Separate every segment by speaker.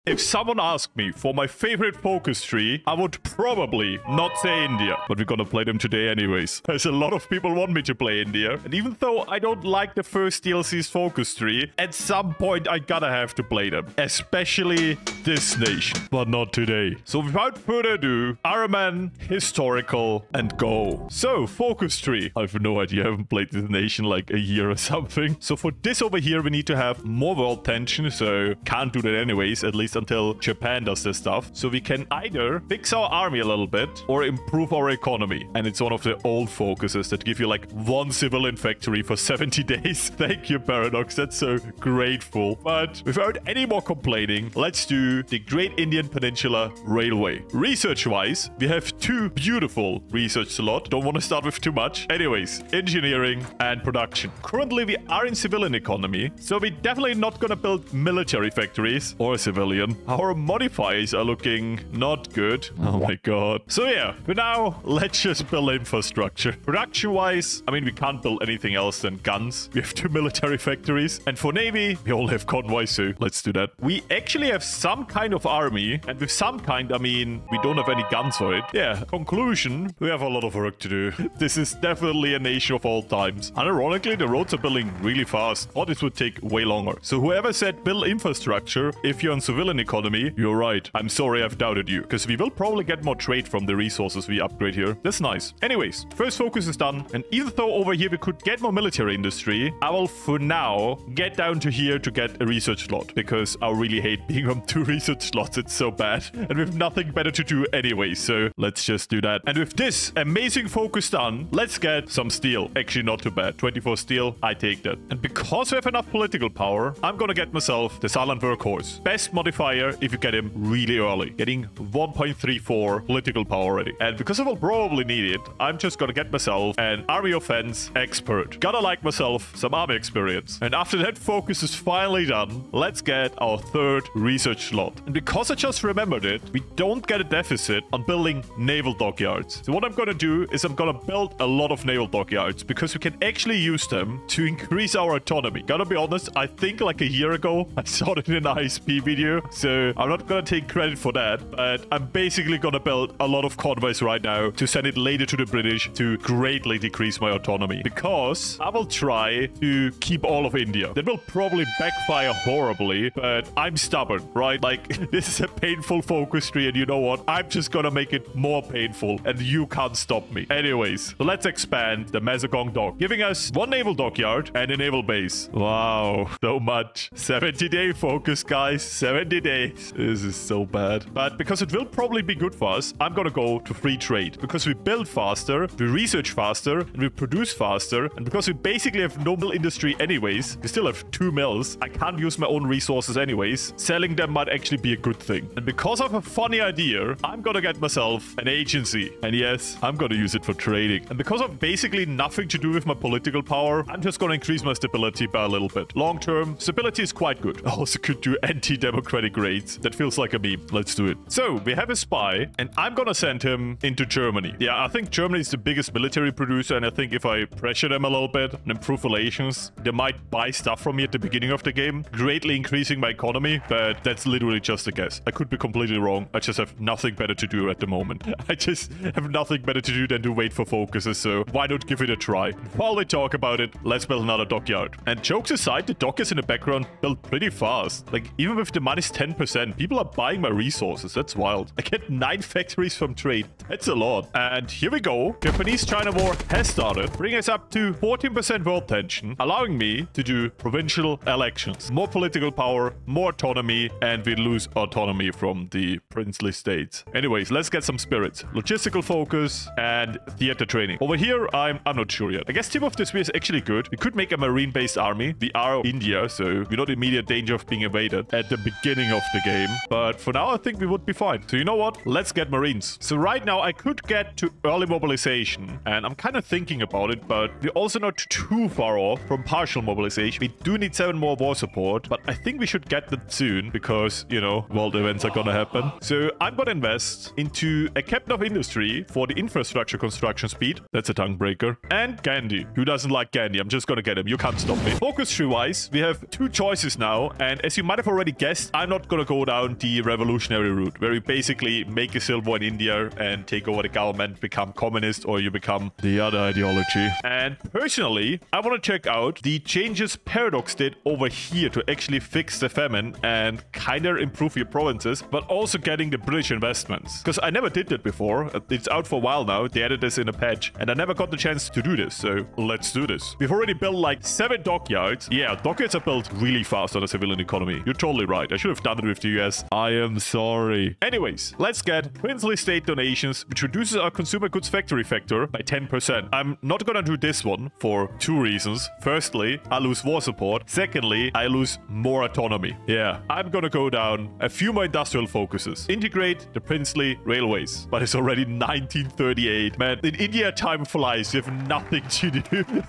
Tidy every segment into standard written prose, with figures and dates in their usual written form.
Speaker 1: If someone asked me for my favorite focus tree, I would probably not say India. But we're gonna play them today anyways. There's a lot of people want me to play India. And even though I don't like the first DLC's focus tree, at some point I gotta have to play them. Especially this nation. But not today. So without further ado, Araman, historical, and go. So, focus tree. I have no idea. I haven't played this nation like a year or something. So for this over here, we need to have more world tension. So can't do that anyways, at least until Japan does this stuff. So we can either fix our army a little bit or improve our economy. And it's one of the old focuses that give you like one civilian factory for 70 days. Thank you, Paradox. That's so grateful. But without any more complaining, let's do the Great Indian Peninsula Railway. Research-wise, we have two beautiful research slots. Don't want to start with too much. Anyways, engineering and production. Currently, we are in civilian economy, so we're definitely not gonna build military factories or civilian. Our modifiers are looking not good. Oh my god. So yeah, for now, let's just build infrastructure. Production-wise, I mean, we can't build anything else than guns. We have two military factories. And for navy, we all have convoys, so let's do that. We actually have some kind of army, and with some kind, I mean, we don't have any guns for it. Yeah, conclusion, we have a lot of work to do. This is definitely a nation of all times. And ironically, the roads are building really fast. Thought this would take way longer. So whoever said build infrastructure, if you're on civilian economy, you're right. I'm sorry I've doubted you, because we will probably get more trade from the resources we upgrade here. That's nice. Anyways, first focus is done. And even though over here we could get more military industry, I will for now get down to here to get a research slot, because I really hate being on two research slots. It's so bad. And we have nothing better to do anyway, so let's just do that. And with this amazing focus done, let's get some steel. Actually, not too bad. 24 steel, I take that. And because we have enough political power, I'm gonna get myself the silent workhorse. Best modifier if you get him really early. Getting 1.34 political power already. And because I will probably need it, I'm just gonna get myself an army offense expert. Gotta like myself some army experience. And after that focus is finally done, let's get our third research slot. And because I just remembered it, we don't get a deficit on building naval dockyards. So what I'm gonna do is I'm gonna build a lot of naval dockyards because we can actually use them to increase our autonomy. Gotta be honest, I think like a year ago, I saw it in an ISP video, so I'm not gonna take credit for that, but I'm basically gonna build a lot of convoys right now to send it later to the British to greatly decrease my autonomy, because I will try to keep all of India. That will probably backfire horribly, but I'm stubborn, right? Like, this is a painful focus tree, and you know what? I'm just gonna make it more painful, and you can't stop me. Anyways, so let's expand the Mazagong dock, giving us one naval dockyard and a naval base. Wow, so much. 70-day focus, guys. 70 days. This is so bad. But because it will probably be good for us, I'm gonna go to free trade. Because we build faster, we research faster, and we produce faster. And because we basically have no mill industry anyways, we still have 2 mills. I can't use my own resources anyways. Selling them might actually be a good thing. And because I have a funny idea, I'm gonna get myself an agency. And yes, I'm gonna use it for trading. And because I've basically nothing to do with my political power, I'm just gonna increase my stability by a little bit. Long term, stability is quite good. I also could do anti-democratic raids. That feels like a meme. Let's do it. So, we have a spy, and I'm gonna send him into Germany. Yeah, I think Germany is the biggest military producer, and I think if I pressure them a little bit and improve relations, they might buy stuff from me at the beginning of the game, greatly increasing my economy, but that's literally just a guess. I could be completely wrong. I just have nothing better to do at the moment. I just have nothing better to do than to wait for focuses, so why not give it a try? While we talk about it, let's build another dockyard. And jokes aside, the dock is in the background built pretty fast. Like, even with the minus 10%, people are buying my resources. That's wild. I get 9 factories from trade. That's a lot. And here we go. Japanese-China war has started, bringing us up to 14% world tension, allowing me to do provincial elections. More political power, more autonomy, and we lose autonomy from the princely states. Anyways, let's get some spirits. Logistical focus and theater training. Over here, I'm not sure yet. I guess tip of the spear is actually good. We could make a marine-based army. We are India, so we're not in immediate danger of being invaded at the beginning of the game. But for now, I think we would be fine. So you know what? Let's get marines. So right now, I could get to early mobilization, and I'm kind of thinking about it, but we're also not too far off from partial mobilization. We do need 7 more war support, but I think we should get that soon, because those, you know, world events are gonna happen. So I'm gonna invest into a captain of industry for the infrastructure construction speed. That's a tongue breaker. And Gandhi. Who doesn't like Gandhi? I'm just gonna get him. You can't stop me. Focus tree wise, we have two choices now. And as you might have already guessed, I'm not gonna go down the revolutionary route, where you basically make a civil war in India and take over the government, become communist, or you become the other ideology. And personally, I want to check out the changes Paradox did over here to actually fix the famine and kind of improve your provinces, but also getting the British investments. Because I never did that before. It's out for a while now. They added this in a patch, and I never got the chance to do this. So let's do this. We've already built like 7 dockyards. Yeah, dockyards are built really fast on a civilian economy. You're totally right. I should have done it with the US. I am sorry. Anyways, let's get princely state donations, which reduces our consumer goods factory factor by 10%. I'm not gonna do this one for 2 reasons. Firstly, I lose war support. Secondly, I lose more autonomy. Yeah, I'm gonna go down a few more industrial focuses. Integrate the princely railways. But it's already 1938. Man, in India, time flies. You have nothing to do.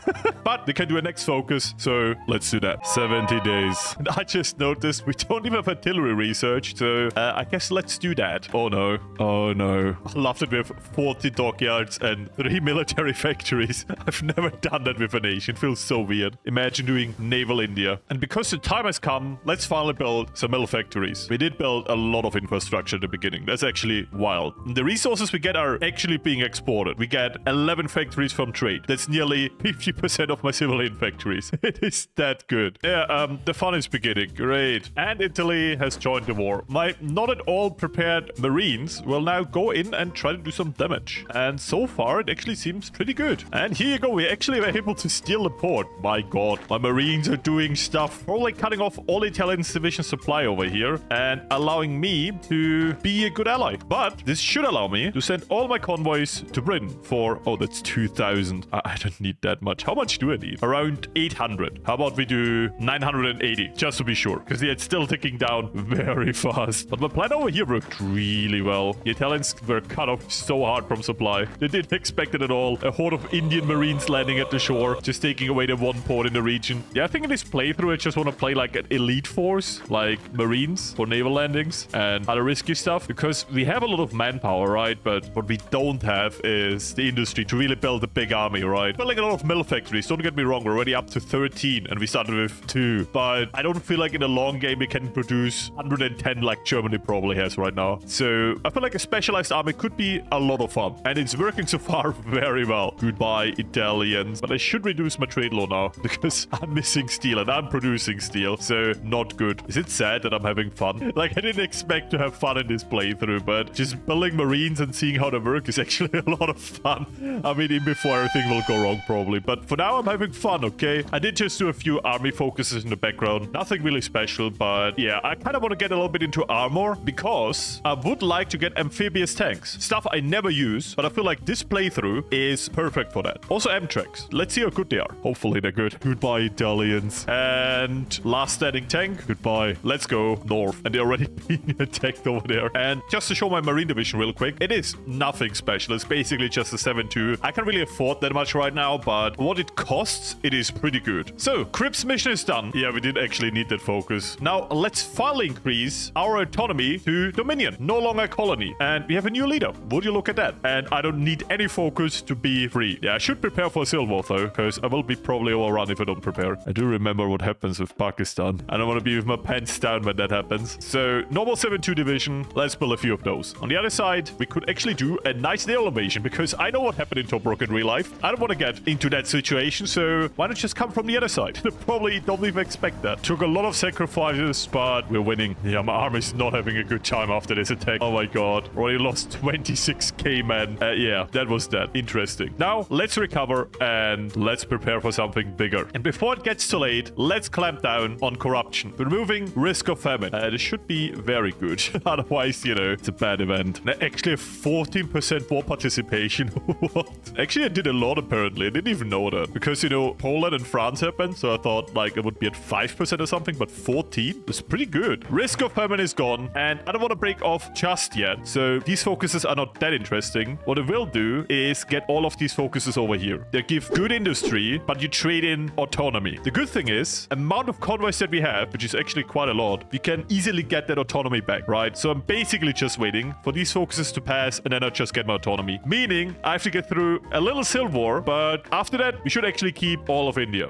Speaker 1: But they can do a next focus, so let's do that. 70 days. And I just noticed we don't even have artillery research, so I guess let's do that. Oh no. Oh no. I love that we have 40 dockyards and 3 military factories. I've never done that with a nation. It feels so weird. Imagine doing naval India. And because the time has come, let's finally build some mill factories. We did build a lot of infrastructure at the beginning. That's actually wild. And the resources we get are actually being exported. We get 11 factories from trade. That's nearly 50% of my civilian factories. It is that good. Yeah, the fun is beginning. Great. And Italy has joined the war. My not at all prepared Marines will now go in and try to do some damage. And so far, it actually seems pretty good. And here you go. We actually were able to steal the port. My god. My Marines are doing stuff. Probably cutting off all Italian division supply over here and allowing me to be a good ally. But this should allow me to send all my convoys to Britain for... Oh, that's 2,000. I don't need that much. How much do I need? Around 800. How about we do 980? Just to be sure. Because it's still ticking down very fast. But my plan over here worked really well. The Italians were cut off so hard from supply. They didn't expect it at all. A horde of Indian Marines landing at the shore, just taking away the one port in the region. Yeah, I think in this playthrough, I just want to play like an elite force, like Marines for naval landings and other risky stuff, because we have a lot of manpower, right? But what we don't have is the industry to really build a big army, right? Building a lot of mill factories. Don't get me wrong, we're already up to 13 and we started with 2. But I don't feel like in a long game we can produce 110 like Germany probably has right now. So I feel like a specialized army could be a lot of fun. And it's working so far very well. Goodbye, Italians. But I should reduce my trade law now because I'm missing steel and I'm producing steel. So not good. Is it sad that I'm having fun? Like I didn't expect to have fun in this playthrough, but just building Marines and seeing how they work is actually a lot of fun. I mean, even before everything will go wrong probably. But for now, I'm having fun, okay? I did just do a few army focuses in the background. Nothing really special, but yeah, I kind of want to get a little bit into armor because I would like to get amphibious tanks. Stuff I never use, but I feel like this playthrough is perfect for that. Also M-tracks. Let's see how good they are. Hopefully they're good. Goodbye, Italians. And last standing tank. Goodbye. Let's go north. And they're already being attacked over there. And just to show my Marine division real quick, it is nothing special. It's basically just a 7-2. I can't really afford that much right now, but what it costs, it is pretty good. So, Crips mission is done. Yeah, we did actually need that focus. Now, let's finally increase our autonomy to Dominion. No longer a colony. And we have a new leader. Would you look at that? And I don't need any focus to be free. Yeah, I should prepare for a civil war though, because I will be probably overrun if I don't prepare. I do remember what happens with Pakistan. I don't want to be with my pants down when that happens. So, normal 7-2 division. Let's build a few of those. On the other side, we could actually do a nice naval invasion because I know what happened in Tobruk in real life. I don't want to get into that situation, so why not just come from the other side? Probably don't even expect that. Took a lot of sacrifices, but we're winning. Yeah, my army's not having a good time after this attack. Oh my god. Already lost 26k, man. Yeah, that was that. Interesting. Now, let's recover and let's prepare for something bigger. And before it gets too late, let's clamp down on corruption. Removing risk of famine. This should be very good. Otherwise, you know, it's a bad event. Actually, a 14% war participation. What? Actually, I did a lot apparently. I didn't even know that. Because, you know, Poland and France happened. So I thought like it would be at 5% or something. But 14? That's pretty good. Risk of famine is gone. And I don't want to break off just yet. So these focuses are not that interesting. What I will do is get all of these focuses over here. They give good industry, but you trade in autonomy. The good thing is, amount of convoys that we have, which is actually quite a lot, we can can easily get that autonomy back, right? So I'm basically just waiting for these focuses to pass, and then I'll just get my autonomy. Meaning, I have to get through a little civil war, but after that, we should actually keep all of India.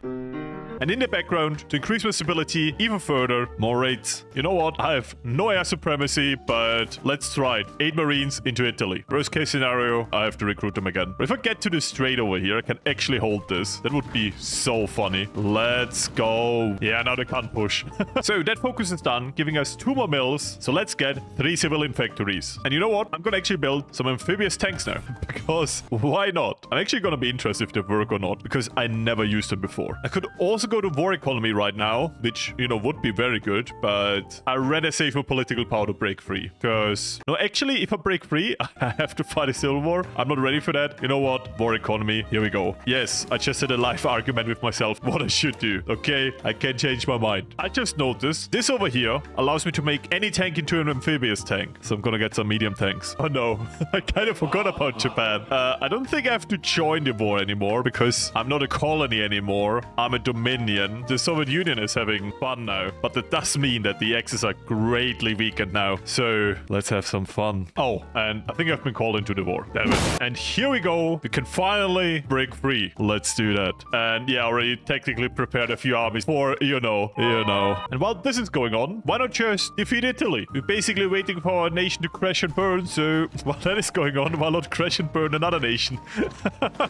Speaker 1: And in the background, to increase my stability even further, more raids. You know what? I have no air supremacy, but let's try it. 8 Marines into Italy. Worst case scenario, I have to recruit them again. But if I get to the strait over here, I can actually hold this. That would be so funny. Let's go. Yeah, now they can't push. So that focus is done, giving us 2 more mills. So let's get 3 civilian factories. And you know what? I'm gonna actually build some amphibious tanks now. Because why not? I'm actually gonna be interested if they work or not, because I never used them before. I could also go to war economy right now, which, you know, would be very good, but I'd rather save my political power to break free. Because, no, actually, if I break free, I have to fight a civil war. I'm not ready for that. You know what? War economy. Here we go. Yes, I just had a live argument with myself what I should do. Okay, I can change my mind. I just noticed this over here allows me to make any tank into an amphibious tank. So I'm gonna get some medium tanks. Oh no, I kind of forgot about Japan. I don't think I have to join the war anymore because I'm not a colony anymore. I'm a dominion. The Soviet Union is having fun now, but that does mean that the Axis are greatly weakened now. So let's have some fun. Oh, and I think I've been called into the war. Damn it. And here we go. We can finally break free. Let's do that. And yeah, I already technically prepared a few armies for, you know. And while this is going on, why not just defeat Italy? We're basically waiting for our nation to crash and burn. So while that is going on, why not crash and burn another nation?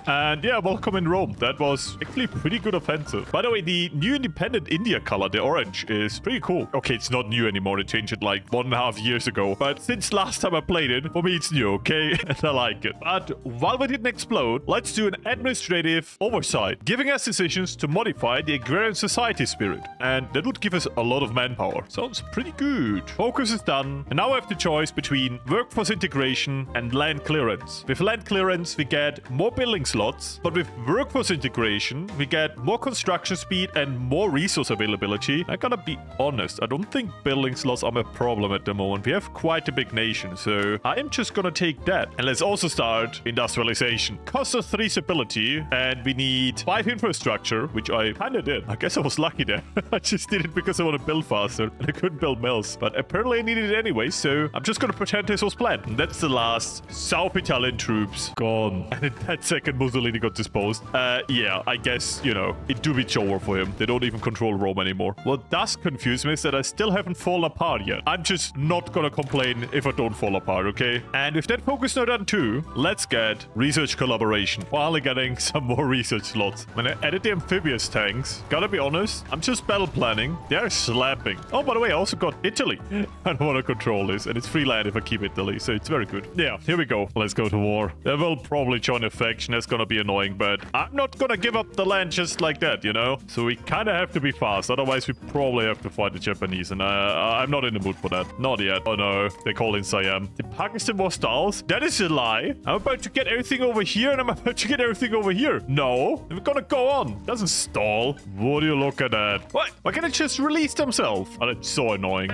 Speaker 1: And yeah, welcome in Rome. That was actually pretty good offensive. By the way, the new independent India color, the orange, is pretty cool. Okay, it's not new anymore. They changed it like 1.5 years ago. But since last time I played it, for me it's new, okay? And I like it. But while we didn't explode, let's do an administrative oversight, giving us decisions to modify the agrarian society spirit. And that would give us a lot of manpower. Sounds pretty good. Focus is done. And now I have the choice between workforce integration and land clearance. With land clearance, we get more building slots. But with workforce integration, we get more construction speed and more resource availability. I gotta be honest, I don't think building slots are a problem at the moment. We have quite a big nation, so I am just gonna take that. And let's also start industrialization. Cost us 3 stability, and we need 5 infrastructure, which I kinda did. I guess I was lucky there. I just did it because I want to build faster, and I couldn't build mills. But apparently I needed it anyway, so I'm just gonna pretend this was planned. And that's the last. South Italian troops gone. And in that second, Mussolini got disposed. Yeah, I guess, you know, it do be over for him. They don't even control Rome anymore. What does confuse me is that I still haven't fallen apart yet. I'm just not gonna complain if I don't fall apart, okay? And with that focus now done too, let's get research collaboration. Finally getting some more research slots. When I added the amphibious tanks, gotta be honest, I'm just battle planning. They're slapping. Oh, by the way, I also got Italy. I don't want to control this, and it's free land if I keep Italy, so it's very good. Yeah, here we go. Let's go to war. They will probably join a faction. That's gonna be annoying, but I'm not gonna give up the land just like that, you know? So we kind of have to be fast. Otherwise, we probably have to fight the Japanese. And I'm not in the mood for that. Not yet. Oh, no. They call in Siam. The Pakistan war stalls? That is a lie. I'm about to get everything over here, and I'm about to get everything over here. No. We're gonna go on. It doesn't stall. Would you look at that? What? Why can't it just release themselves? Oh, that's so annoying.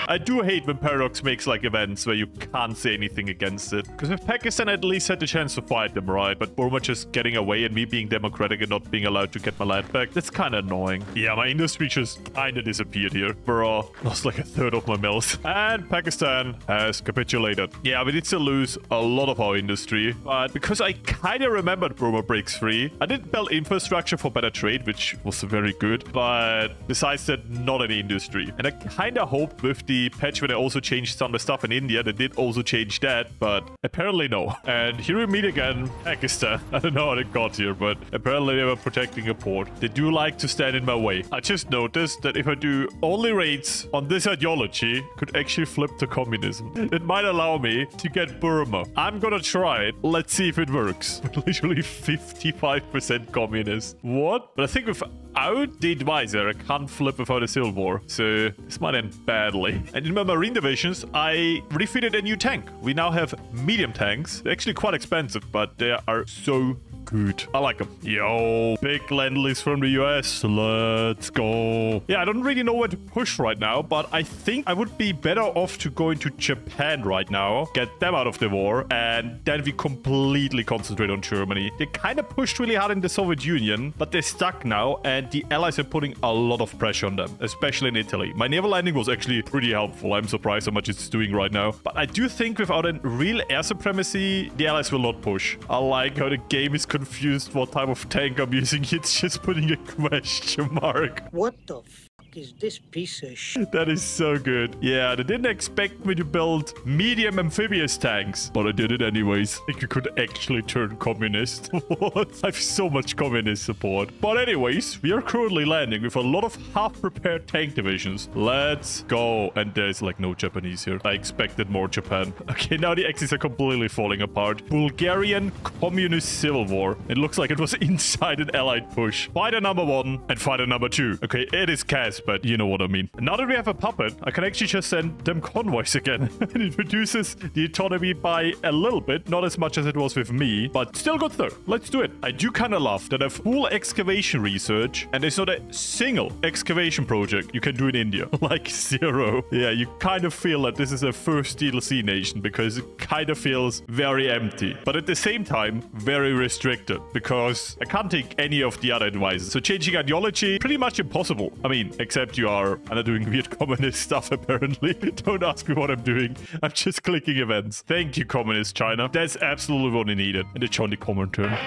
Speaker 1: I do hate when Paradox makes like events where you can't say anything against it. Because if Pakistan at least had the chance to fight them, right? But Burma just getting away and me being democratic and not being allowed to get my land back, that's kind of annoying. Yeah, my industry just kind of disappeared here. Bro, lost like 1/3 of my mills. And Pakistan has capitulated. Yeah, we did still lose a lot of our industry. But because I kind of remembered Burma breaks free, I did build infrastructure for better trade, which was very good. But besides that, not any industry. And I kind of hoped with the patch when I also changed some of the stuff in India, they did also change that, but apparently no. And here we meet again, Pakistan. I don't know how they got here, but apparently they were protecting a port. They do like to stand in my way. I just noticed that if I do only raids on this ideology, I could actually flip to communism. It might allow me to get Burma. I'm gonna try it. Let's see if it works. Literally 55% communist. What? But I think without the advisor, I can't flip without a civil war. So this might end badly. And in my marine divisions, I refitted a new tank. We now have medium tanks. They're actually quite expensive, but they are so good. I like them. Yo, big lend-lease from the US. Let's go. Yeah, I don't really know where to push right now, but I think I would be better off to go into Japan right now, get them out of the war, and then we completely concentrate on Germany. They kind of pushed really hard in the Soviet Union, but they're stuck now, and the Allies are putting a lot of pressure on them, especially in Italy. My naval landing was actually pretty helpful. I'm surprised how much it's doing right now. But I do think without a real air supremacy, the Allies will not push. I like how the game is confused what type of tank I'm using. It's just putting a question mark.
Speaker 2: What the f is this piece of shit?
Speaker 1: That is so good. Yeah, they didn't expect me to build medium amphibious tanks, but I did it anyways. I think you could actually turn communist. What? I have so much communist support. But anyways, we are currently landing with a lot of half-prepared tank divisions. Let's go. And there's like no Japanese here. I expected more Japan. Okay, now the axes are completely falling apart. Bulgarian Communist Civil War. It looks like it was inside an allied push. Fighter number 1 and fighter number 2. Okay, it is Cas, but you know what I mean. Now that we have a puppet, I can actually just send them convoys again. And it reduces the autonomy by a little bit. Not as much as it was with me, but still good though. Let's do it. I do kind of love that I have full excavation research, and there's not a single excavation project you can do in India. Like 0. Yeah, you kind of feel that this is a first DLC nation because it kind of feels very empty. But at the same time, very restricted because I can't take any of the other advices. So changing ideology, pretty much impossible. I mean, except you are doing weird communist stuff, apparently. Don't ask me what I'm doing. I'm just clicking events. Thank you, Communist China. That's absolutely what I needed. And it's on the common turn.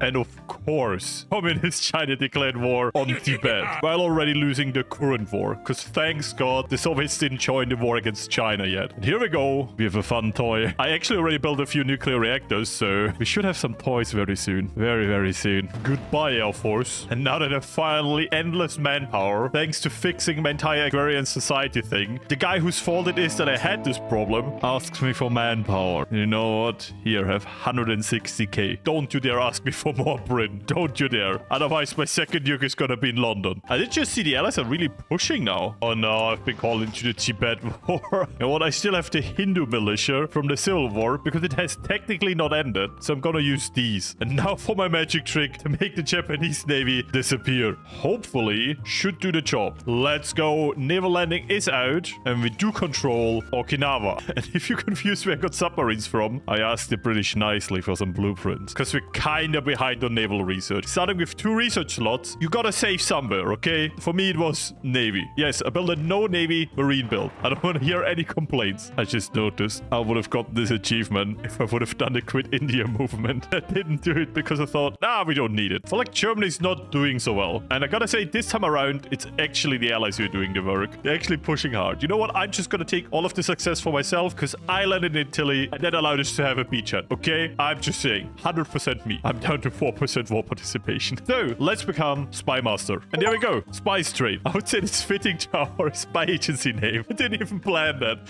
Speaker 1: And of course, Communist China declared war on Tibet while already losing the current war. Because thanks God, the Soviets didn't join the war against China yet. And here we go. We have a fun toy. I actually already built a few nuclear reactors, so we should have some toys very soon. Very, very soon. Goodbye, Air Force. And now that I have finally endless manpower, thanks to fixing my entire agrarian society thing, the guy whose fault it is that I had this problem asks me for manpower. You know what? Here, have 160k. Don't you dare ask me for more Britain. Don't you dare. Otherwise, my second nuke is gonna be in London. I did just see the Allies are really pushing now. Oh no, I've been called into the Tibet War. And what, I still have the Hindu militia from the Civil War because it has technically not ended. So I'm gonna use these. And now for my magic trick to make the Japanese Navy disappear. Hopefully, should do the job. Let's go. Naval landing is out. And we do control Okinawa. And if you're confused where I got submarines from, I asked the British nicely for some blueprints. Because we're kind of behind on naval research. Starting with 2 research slots, you gotta save somewhere, okay? For me, it was Navy. Yes, I built a no Navy Marine build. I don't want to hear any complaints. I just noticed I would have got this achievement if I would have done the Quit India movement. I didn't do it because I thought, nah, we don't need it. I feel like Germany's not doing so well. And I gotta say, this time around, it's actually the Allies who are doing the work. They're actually pushing hard. You know what? I'm just gonna take all of the success for myself because I landed in Italy and that allowed us to have a beachhead, okay? I'm just saying, 100% me. I'm down to 4% war participation. So, let's become Spy Master. And there we go. Spice Trade. I would say it's fitting to our spy agency name. I didn't even plan that.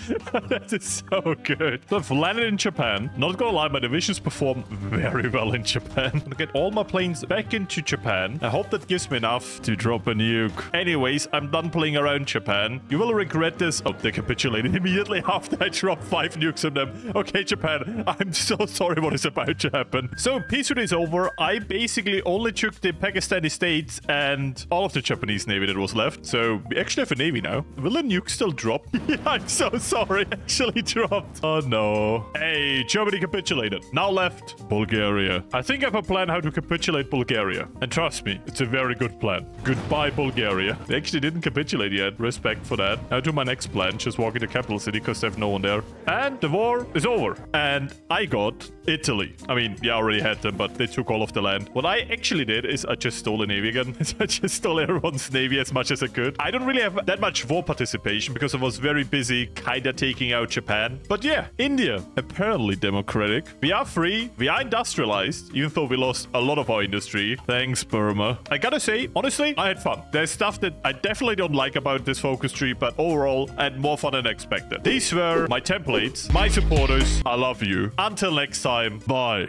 Speaker 1: That is so good. So I've landed in Japan. Not gonna lie, my divisions perform very well in Japan. I'm gonna get all my planes back into Japan. I hope that gives me enough to drop a nuke. Anyways, I'm done playing around Japan. You will regret this. Oh, they capitulated immediately after I dropped 5 nukes on them. Okay, Japan, I'm so sorry what is about to happen. So, peace treaty is over. I basically only took the Pakistani states and all of the Japanese navy that was left. So we actually have a navy now. Will the nuke still drop? Yeah, I'm so sorry. It actually dropped. Oh no. Hey, Germany capitulated. Now left Bulgaria. I think I have a plan how to capitulate Bulgaria. And trust me, it's a very good plan. Goodbye, Bulgaria. They actually didn't capitulate yet. Respect for that. Now to my next plan. Just walk into capital city because they have no one there. And the war is over. And I got Italy. I mean, yeah, I already had them, but they took all of the land. What I actually did is I just stole a navy again. I just stole everyone's navy as much as I could. I don't really have that much war participation because I was very busy kind of taking out Japan. But yeah, India, apparently democratic. We are free. We are industrialized, even though we lost a lot of our industry. Thanks, Burma. I gotta say, honestly, I had fun. There's stuff that I definitely don't like about this focus tree, but overall, I had more fun than expected. These were my templates, my supporters. I love you. Until next time, bye.